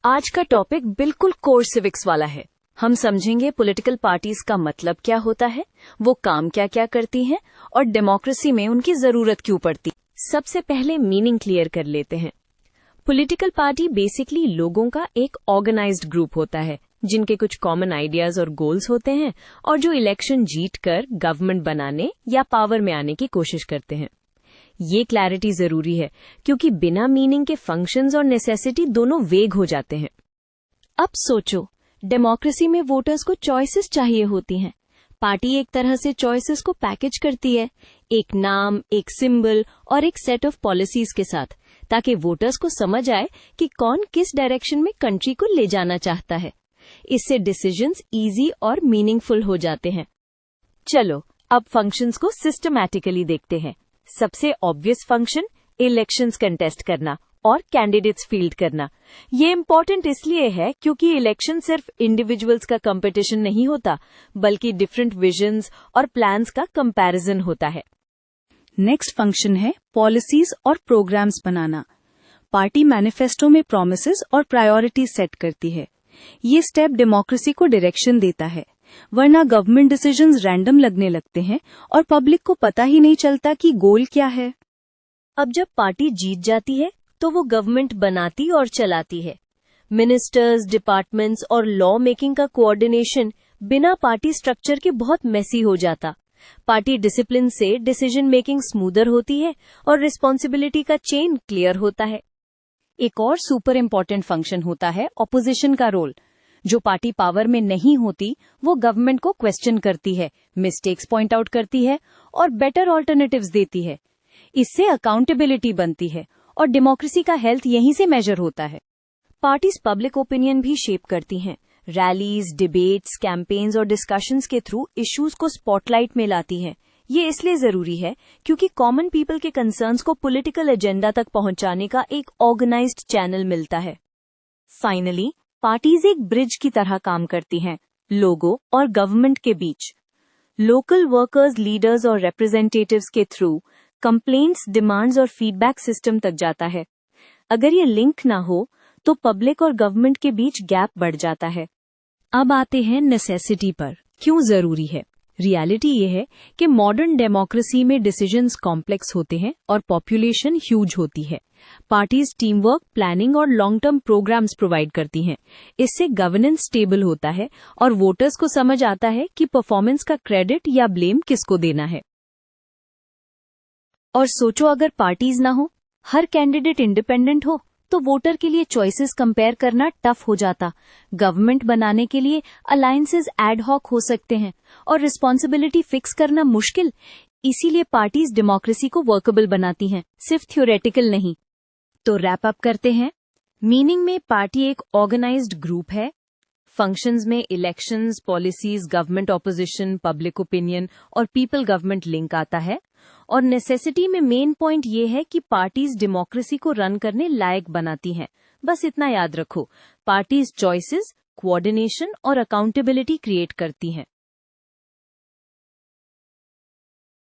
आज का टॉपिक बिल्कुल कोर सिविक्स वाला है। हम समझेंगे पॉलिटिकल पार्टीज का मतलब क्या होता है, वो काम क्या क्या करती हैं और डेमोक्रेसी में उनकी जरूरत क्यों पड़ती। सबसे पहले मीनिंग क्लियर कर लेते हैं। पॉलिटिकल पार्टी बेसिकली लोगों का एक ऑर्गेनाइज्ड ग्रुप होता है जिनके कुछ कॉमन आइडियाज और गोल्स होते हैं और जो इलेक्शन जीतकर गवर्नमेंट बनाने या पावर में आने की कोशिश करते हैं। ये क्लैरिटी जरूरी है क्योंकि बिना मीनिंग के फंक्शंस और नेसेसिटी दोनों वेग हो जाते हैं। अब सोचो, डेमोक्रेसी में वोटर्स को चॉइसेस चाहिए होती हैं। पार्टी एक तरह से चॉइसेस को पैकेज करती है, एक नाम, एक सिंबल और एक सेट ऑफ पॉलिसीज के साथ, ताकि वोटर्स को समझ आए कि कौन किस डायरेक्शन में कंट्री को ले जाना चाहता है। इससे डिसीजंस इजी और मीनिंगफुल हो जाते हैं। चलो अब फंक्शंस को सिस्टमैटिकली देखते हैं। सबसे ऑब्वियस फंक्शन इलेक्शंस कंटेस्ट करना और कैंडिडेट्स फील्ड करना। ये इम्पोर्टेंट इसलिए है क्योंकि इलेक्शन सिर्फ इंडिविजुअल्स का कंपटीशन नहीं होता, बल्कि डिफरेंट विजन्स और प्लान्स का कंपैरिजन होता है। नेक्स्ट फंक्शन है पॉलिसीज और प्रोग्राम्स बनाना। पार्टी मैनिफेस्टो में प्रॉमिसेस और प्रायोरिटीज सेट करती है। ये स्टेप डेमोक्रेसी को डायरेक्शन देता है, वरना गवर्नमेंट डिसीजंस रैंडम लगने लगते हैं और पब्लिक को पता ही नहीं चलता कि गोल क्या है। अब जब पार्टी जीत जाती है तो वो गवर्नमेंट बनाती और चलाती है। मिनिस्टर्स, डिपार्टमेंट्स और लॉ मेकिंग का कोऑर्डिनेशन बिना पार्टी स्ट्रक्चर के बहुत मेसी हो जाता। पार्टी डिसिप्लिन से डिसीजन मेकिंग स्मूदर होती है और रिस्पॉन्सिबिलिटी का चेन क्लियर होता है। एक और सुपर इम्पोर्टेंट फंक्शन होता है ऑपोजिशन का रोल। जो पार्टी पावर में नहीं होती वो गवर्नमेंट को क्वेश्चन करती है, मिस्टेक्स पॉइंट आउट करती है और बेटर ऑल्टरनेटिव्स देती है। इससे अकाउंटेबिलिटी बनती है और डेमोक्रेसी का हेल्थ यहीं से मेजर होता है। पार्टीज पब्लिक ओपिनियन भी शेप करती हैं। रैलीज, डिबेट्स, कैंपेन्स और डिस्कशंस के थ्रू इश्यूज को स्पॉटलाइट में लाती हैं। ये इसलिए जरूरी है क्योंकि कॉमन पीपल के कंसर्न्स को पॉलिटिकल एजेंडा तक पहुंचाने का एक ऑर्गेनाइज्ड चैनल मिलता है। फाइनली पार्टीज एक ब्रिज की तरह काम करती हैं लोगों और गवर्नमेंट के बीच। लोकल वर्कर्स, लीडर्स और रिप्रेजेंटेटिव्स के थ्रू कंप्लेंट्स, डिमांड्स और फीडबैक सिस्टम तक जाता है। अगर ये लिंक ना हो तो पब्लिक और गवर्नमेंट के बीच गैप बढ़ जाता है। अब आते हैं नेसेसिटी पर, क्यों जरूरी है। रियलिटी ये है कि मॉडर्न डेमोक्रेसी में डिसीजंस कॉम्प्लेक्स होते हैं और पॉपुलेशन ह्यूज होती है। पार्टीज टीम वर्क, प्लानिंग और लॉन्ग टर्म प्रोग्राम्स प्रोवाइड करती हैं। इससे गवर्नेंस स्टेबल होता है और वोटर्स को समझ आता है कि परफॉर्मेंस का क्रेडिट या ब्लेम किसको देना है। और सोचो, अगर पार्टीज ना हो, हर कैंडिडेट इंडिपेंडेंट हो, तो वोटर के लिए चॉइसेस कंपेयर करना टफ हो जाता। गवर्नमेंट बनाने के लिए अलायंसेस एड हॉक हो सकते हैं और रिस्पॉन्सिबिलिटी फिक्स करना मुश्किल। इसीलिए पार्टीज डेमोक्रेसी को वर्केबल बनाती हैं, सिर्फ थ्योरेटिकल नहीं। तो रैप अप करते हैं। मीनिंग में पार्टी एक ऑर्गेनाइज्ड ग्रुप है। फंक्शंस में elections, policies, government opposition, public opinion और पीपल गवर्नमेंट लिंक आता है। और नेसेसिटी में मेन पॉइंट ये है कि पार्टीज डेमोक्रेसी को रन करने लायक बनाती हैं। बस इतना याद रखो, पार्टीज चॉइसेस, कोऑर्डिनेशन और अकाउंटेबिलिटी क्रिएट करती हैं।